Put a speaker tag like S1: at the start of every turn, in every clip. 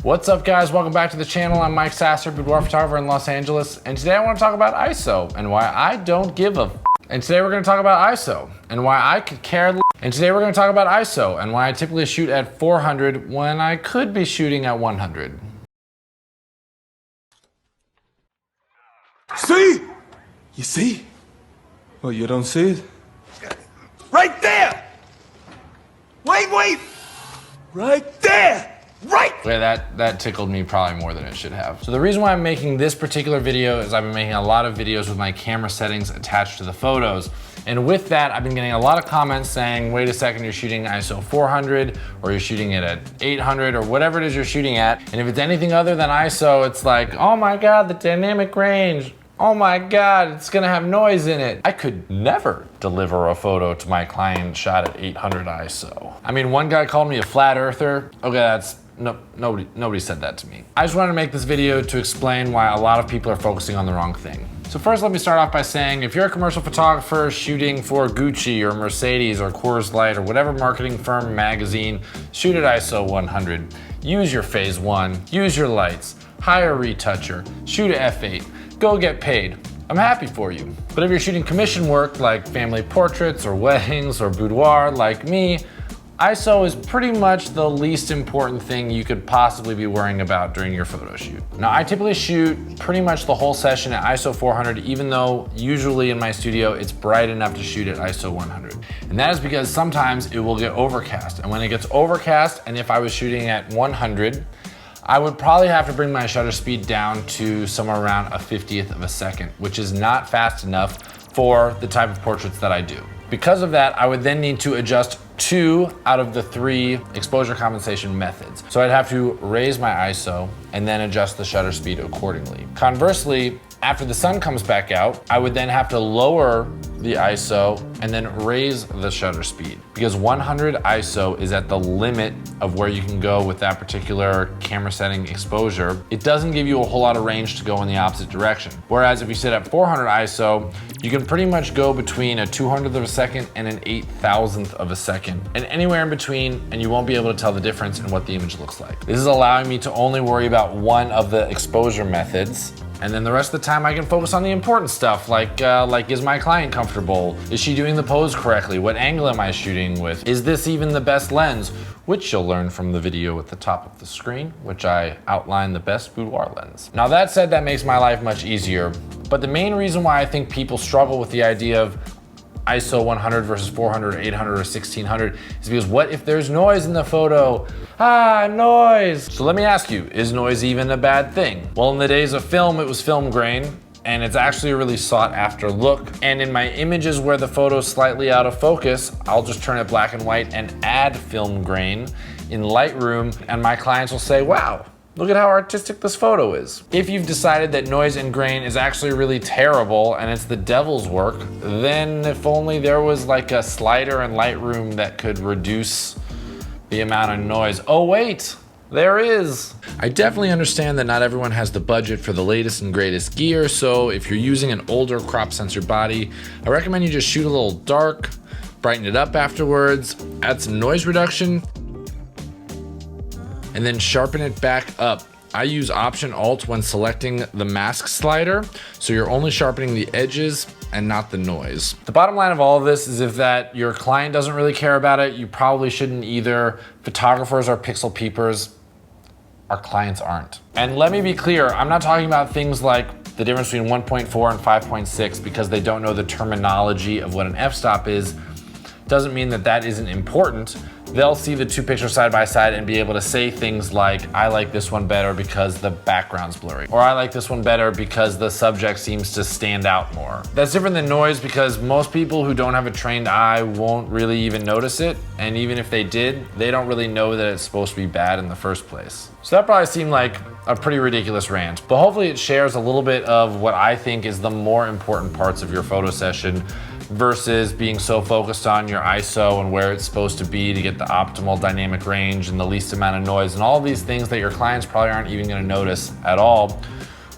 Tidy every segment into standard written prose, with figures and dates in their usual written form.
S1: What's up guys, welcome back to the channel. I'm Mike Sasser, boudoir photographer in Los Angeles, and today I want to talk about ISO and why I don't give a f. And today we're going to talk about ISO and why I could care less. And today we're going to talk about ISO and why I typically shoot at 400 when I could be shooting at 100.
S2: See? You see? Oh, you don't see it? Right there! Wait! Right there! Right!
S1: Okay, that tickled me probably more than it should have. So the reason why I'm making this particular video is I've been making a lot of videos with my camera settings attached to the photos. And with that, I've been getting a lot of comments saying, wait a second, you're shooting ISO 400 or you're shooting it at 800 or whatever it is you're shooting at. And if it's anything other than ISO, it's like, oh my God, the dynamic range. Oh my God, it's gonna have noise in it. I could never deliver a photo to my client shot at 800 ISO. I mean, one guy called me a flat earther. Okay, nobody said that to me. I just wanted to make this video to explain why a lot of people are focusing on the wrong thing. So first, let me start off by saying, if you're a commercial photographer shooting for Gucci or Mercedes or Coors Light or whatever marketing firm magazine, shoot at ISO 100. Use your phase one, use your lights, hire a retoucher, shoot at f8. Go get paid. I'm happy for you. But if you're shooting commission work like family portraits or weddings or boudoir like me, ISO is pretty much the least important thing you could possibly be worrying about during your photo shoot. Now, I typically shoot pretty much the whole session at ISO 400, even though usually in my studio, it's bright enough to shoot at ISO 100. And that is because sometimes it will get overcast. And when it gets overcast, and if I was shooting at 100, I would probably have to bring my shutter speed down to somewhere around a 50th of a second, which is not fast enough for the type of portraits that I do. Because of that, I would then need to adjust 2 out of the 3 exposure compensation methods. So I'd have to raise my ISO and then adjust the shutter speed accordingly. Conversely, after the sun comes back out, I would then have to lower the ISO and then raise the shutter speed, because 100 ISO is at the limit of where you can go with that particular camera setting exposure. It doesn't give you a whole lot of range to go in the opposite direction. Whereas if you sit at 400 ISO, you can pretty much go between a 200th of a second and an 8,000th of a second, and anywhere in between, and you won't be able to tell the difference in what the image looks like. This is allowing me to only worry about one of the exposure methods, and then the rest of the time I can focus on the important stuff, like is my client comfortable? Is she doing the pose correctly? What angle am I shooting with? Is this even the best lens? Which you'll learn from the video at the top of the screen, which I outline the best boudoir lens. Now that said, that makes my life much easier, but the main reason why I think people struggle with the idea of ISO 100 versus 400 or 800 or 1600 is because what if there's noise in the photo? Noise. So let me ask you, is noise even a bad thing? Well, in the days of film, it was film grain, and it's actually a really sought after look. And in my images where the photo's slightly out of focus, I'll just turn it black and white and add film grain in Lightroom, and my clients will say, wow, look at how artistic this photo is. If you've decided that noise and grain is actually really terrible and it's the devil's work, then if only there was like a slider in Lightroom that could reduce the amount of noise. Oh wait, there is. I definitely understand that not everyone has the budget for the latest and greatest gear, so if you're using an older crop sensor body, I recommend you just shoot a little dark, brighten it up afterwards, add some noise reduction, and then sharpen it back up. I use Option Alt when selecting the mask slider, so you're only sharpening the edges and not the noise. The bottom line of all of this is if that your client doesn't really care about it, you probably shouldn't either. Photographers are pixel peepers, our clients aren't. And let me be clear, I'm not talking about things like the difference between 1.4 and 5.6 because they don't know the terminology of what an f-stop is. Doesn't mean that that isn't important. They'll see the 2 pictures side by side and be able to say things like, I like this one better because the background's blurry, or I like this one better because the subject seems to stand out more. That's different than noise because most people who don't have a trained eye won't really even notice it, and even if they did, they don't really know that it's supposed to be bad in the first place. So that probably seemed like a pretty ridiculous rant, but hopefully it shares a little bit of what I think is the more important parts of your photo session versus being so focused on your ISO and where it's supposed to be to get the optimal dynamic range and the least amount of noise and all these things that your clients probably aren't even going to notice at all,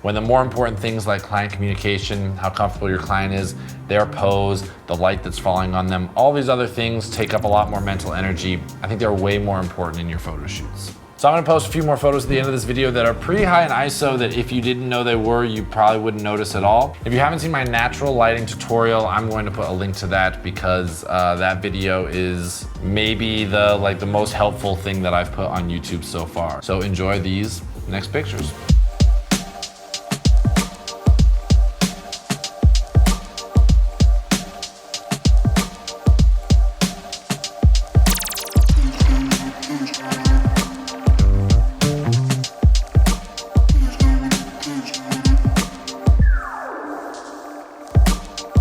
S1: when the more important things like client communication, how comfortable your client is, their pose, the light that's falling on them, all these other things take up a lot more mental energy. I think they're way more important in your photo shoots. So I'm gonna post a few more photos at the end of this video that are pretty high in ISO that if you didn't know they were, you probably wouldn't notice at all. If you haven't seen my natural lighting tutorial, I'm going to put a link to that because that video is maybe the most helpful thing that I've put on YouTube so far. So enjoy these next pictures.